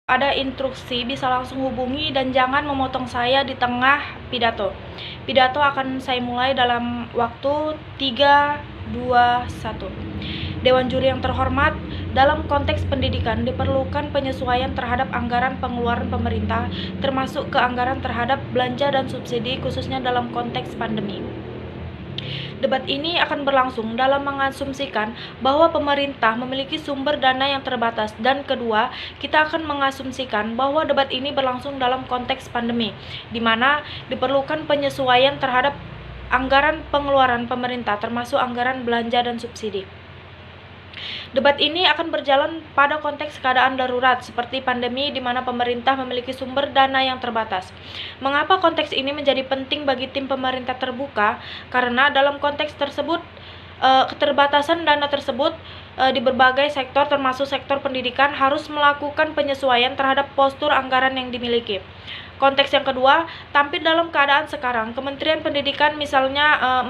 ada instruksi bisa langsung hubungi dan jangan memotong saya di tengah pidato. Pidato akan saya mulai dalam waktu 3, 2, 1. Dewan Juri yang terhormat, dalam konteks pendidikan diperlukan penyesuaian terhadap anggaran pengeluaran pemerintah, termasuk ke anggaran terhadap belanja dan subsidi khususnya dalam konteks pandemi. Debat ini akan berlangsung dalam mengasumsikan bahwa pemerintah memiliki sumber dana yang terbatas, dan kedua, kita akan mengasumsikan bahwa debat ini berlangsung dalam konteks pandemi, di mana diperlukan penyesuaian terhadap anggaran pengeluaran pemerintah termasuk anggaran belanja dan subsidi. Debat ini akan berjalan pada konteks keadaan darurat seperti pandemi di mana pemerintah memiliki sumber dana yang terbatas. Mengapa konteks ini menjadi penting bagi tim pemerintah terbuka? Karena dalam konteks tersebut keterbatasan dana tersebut di berbagai sektor termasuk sektor pendidikan harus melakukan penyesuaian terhadap postur anggaran yang dimiliki. Konteks yang kedua, tampil dalam keadaan sekarang, Kementerian Pendidikan misalnya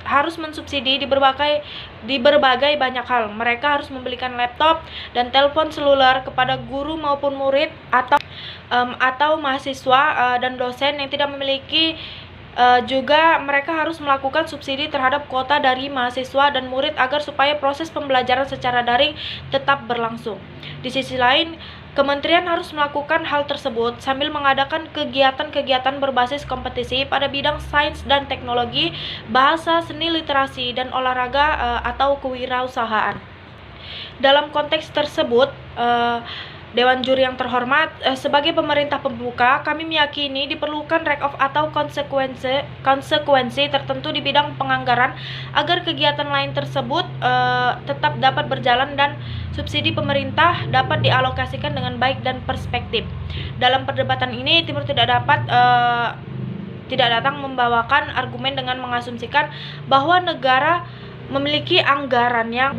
harus mensubsidi di berbagai banyak hal. Mereka harus membelikan laptop dan telepon seluler kepada guru maupun murid atau mahasiswa dan dosen yang tidak memiliki. Juga mereka harus melakukan subsidi terhadap kuota dari mahasiswa dan murid agar supaya proses pembelajaran secara daring tetap berlangsung. Di sisi lain, Kementerian harus melakukan hal tersebut sambil mengadakan kegiatan-kegiatan berbasis kompetisi pada bidang sains dan teknologi, bahasa, seni, literasi, dan olahraga atau kewirausahaan. Dalam konteks tersebut, Dewan Juri yang terhormat, sebagai pemerintah pembuka, kami meyakini diperlukan write-off atau konsekuensi tertentu di bidang penganggaran agar kegiatan lain tersebut tetap dapat berjalan dan subsidi pemerintah dapat dialokasikan dengan baik dan perspektif. Dalam perdebatan ini, Timur tidak datang membawakan argumen dengan mengasumsikan bahwa negara memiliki anggaran yang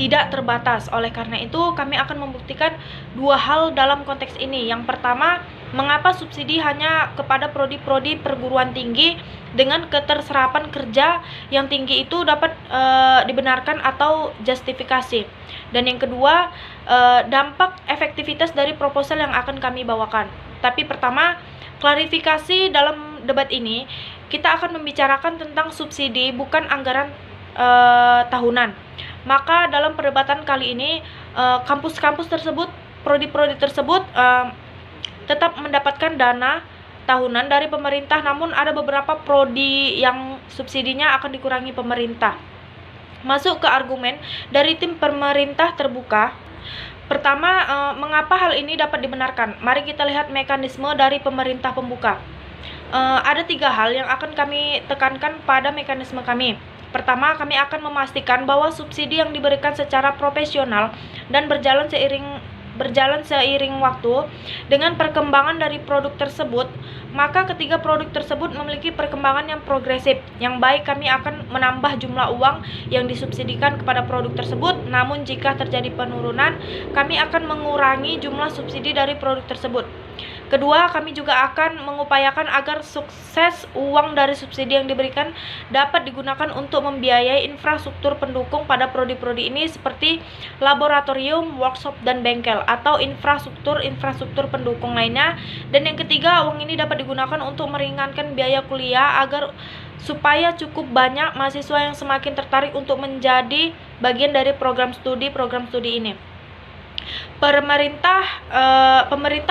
tidak terbatas. Oleh karena itu, kami akan membuktikan dua hal dalam konteks ini. Yang pertama, mengapa subsidi hanya kepada prodi-prodi perguruan tinggi dengan keterserapan kerja yang tinggi itu dapat dibenarkan atau justifikasi. Dan yang kedua, dampak efektivitas dari proposal yang akan kami bawakan. Tapi pertama, klarifikasi dalam debat ini, kita akan membicarakan tentang subsidi bukan anggaran tahunan. Maka dalam perdebatan kali ini kampus-kampus tersebut, prodi-prodi tersebut tetap mendapatkan dana tahunan dari pemerintah, namun ada beberapa prodi yang subsidinya akan dikurangi pemerintah. Masuk ke argumen dari tim pemerintah terbuka. Pertama, mengapa hal ini dapat dibenarkan? Mari kita lihat mekanisme dari pemerintah pembuka. Ada 3 hal yang akan kami tekankan pada mekanisme kami. Pertama, kami akan memastikan bahwa subsidi yang diberikan secara profesional dan berjalan seiring waktu dengan perkembangan dari produk tersebut. Maka ketiga produk tersebut memiliki perkembangan yang progresif. Yang baik, kami akan menambah jumlah uang yang disubsidikan kepada produk tersebut. Namun jika terjadi penurunan, kami akan mengurangi jumlah subsidi dari produk tersebut. Kedua, kami juga akan mengupayakan agar sukses uang dari subsidi yang diberikan dapat digunakan untuk membiayai infrastruktur pendukung pada prodi-prodi ini seperti laboratorium, workshop, dan bengkel atau infrastruktur pendukung lainnya. Dan yang ketiga, uang ini dapat digunakan untuk meringankan biaya kuliah supaya cukup banyak mahasiswa yang semakin tertarik untuk menjadi bagian dari program studi ini. Pemerintah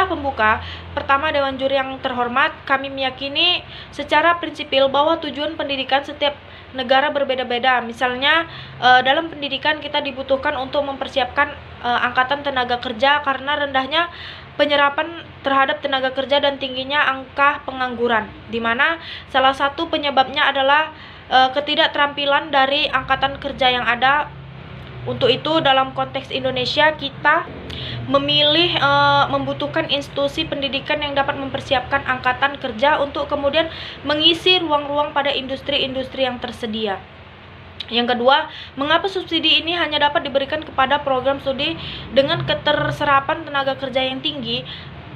pembuka. Pertama, Dewan Juri yang terhormat, kami meyakini secara prinsipil bahwa tujuan pendidikan setiap negara berbeda-beda. Misalnya dalam pendidikan kita dibutuhkan untuk mempersiapkan angkatan tenaga kerja karena rendahnya penyerapan terhadap tenaga kerja dan tingginya angka pengangguran, di mana salah satu penyebabnya adalah ketidakterampilan dari angkatan kerja yang ada. Untuk itu, dalam konteks Indonesia, kita memilih membutuhkan institusi pendidikan yang dapat mempersiapkan angkatan kerja untuk kemudian mengisi ruang-ruang pada industri-industri yang tersedia. Yang kedua, mengapa subsidi ini hanya dapat diberikan kepada program studi dengan keterserapan tenaga kerja yang tinggi?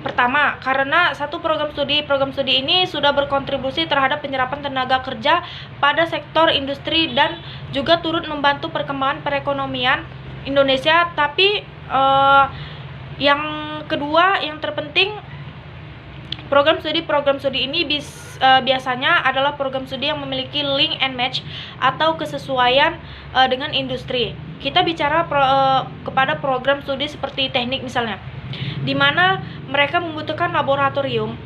Pertama, karena satu program studi ini sudah berkontribusi terhadap penyerapan tenaga kerja pada sektor industri dan juga turut membantu perkembangan perekonomian Indonesia. Tapi Yang kedua, yang terpenting, program studi ini biasanya adalah program studi yang memiliki link and match atau kesesuaian dengan industri. Kita bicara kepada program studi seperti teknik misalnya, di mana mereka membutuhkan laboratorium,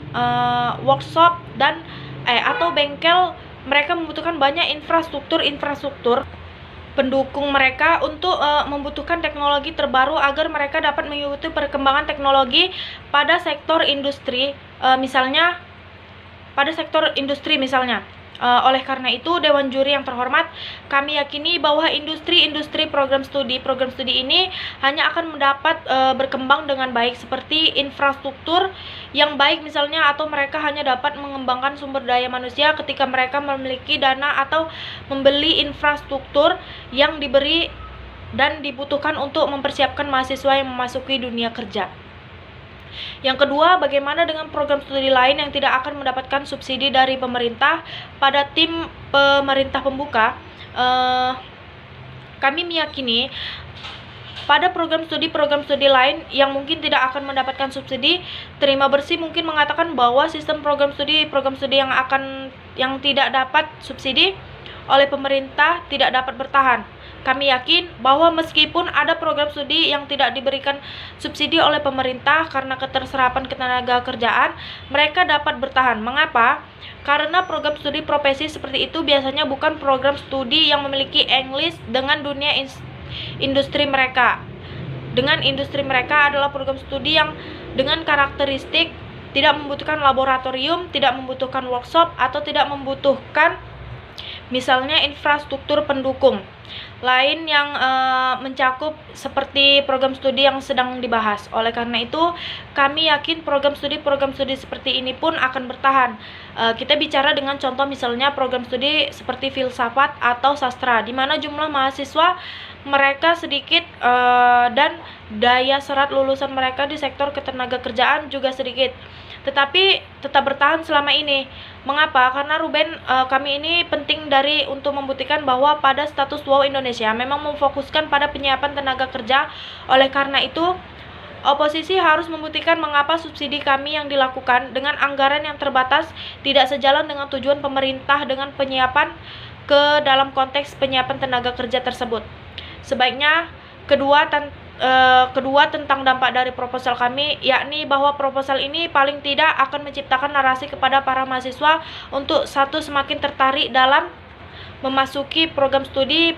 workshop dan atau bengkel. Mereka membutuhkan banyak infrastruktur pendukung mereka untuk membutuhkan teknologi terbaru agar mereka dapat mengikuti perkembangan teknologi pada sektor industri, misalnya. Oleh karena itu, Dewan Juri yang terhormat, kami yakini bahwa industri program studi ini hanya akan mendapat berkembang dengan baik seperti infrastruktur yang baik misalnya, atau mereka hanya dapat mengembangkan sumber daya manusia ketika mereka memiliki dana atau membeli infrastruktur yang diberi dan dibutuhkan untuk mempersiapkan mahasiswa yang memasuki dunia kerja. Yang kedua, bagaimana dengan program studi lain yang tidak akan mendapatkan subsidi dari pemerintah? Pada tim pemerintah pembuka, kami meyakini pada program studi lain yang mungkin tidak akan mendapatkan subsidi. Terima Bersih mungkin mengatakan bahwa sistem program studi yang tidak dapat subsidi oleh pemerintah tidak dapat bertahan. Kami yakin bahwa meskipun ada program studi yang tidak diberikan subsidi oleh pemerintah karena keterserapan ketenaga kerjaan, mereka dapat bertahan. Mengapa? Karena program studi profesi seperti itu biasanya bukan program studi yang memiliki English dengan dunia industri mereka. Dengan industri mereka adalah program studi yang dengan karakteristik tidak membutuhkan laboratorium, tidak membutuhkan workshop, atau tidak membutuhkan misalnya infrastruktur pendukung lain yang mencakup seperti program studi yang sedang dibahas. Oleh karena itu, kami yakin program studi seperti ini pun akan bertahan. Kita bicara dengan contoh misalnya program studi seperti filsafat atau sastra, di mana jumlah mahasiswa mereka sedikit dan daya serap lulusan mereka di sektor ketenaga kerjaan juga sedikit, tetapi tetap bertahan selama ini. Mengapa? Karena kami ini penting untuk membuktikan bahwa pada status quo Indonesia memang memfokuskan pada penyiapan tenaga kerja. Oleh karena itu, oposisi harus membuktikan mengapa subsidi kami yang dilakukan dengan anggaran yang terbatas tidak sejalan dengan tujuan pemerintah dengan penyiapan dalam konteks penyiapan tenaga kerja tersebut. Sebaiknya kedua tentang dampak dari proposal kami, yakni bahwa proposal ini paling tidak akan menciptakan narasi kepada para mahasiswa untuk semakin tertarik dalam memasuki program studi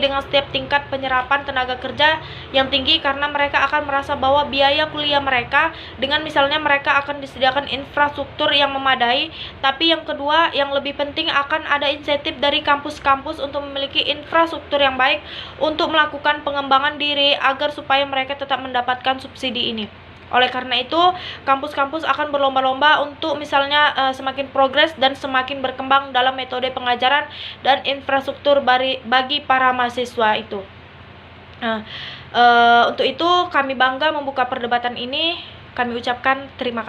dengan setiap tingkat penyerapan tenaga kerja yang tinggi, karena mereka akan merasa bahwa biaya kuliah mereka dengan misalnya mereka akan disediakan infrastruktur yang memadai. Tapi yang kedua, yang lebih penting, akan ada insentif dari kampus-kampus untuk memiliki infrastruktur yang baik untuk melakukan pengembangan diri agar supaya mereka tetap mendapatkan subsidi ini. Oleh karena itu, kampus-kampus akan berlomba-lomba untuk misalnya semakin progres dan semakin berkembang dalam metode pengajaran dan infrastruktur bagi para mahasiswa itu. Untuk itu kami bangga membuka perdebatan ini. Kami ucapkan terima kasih.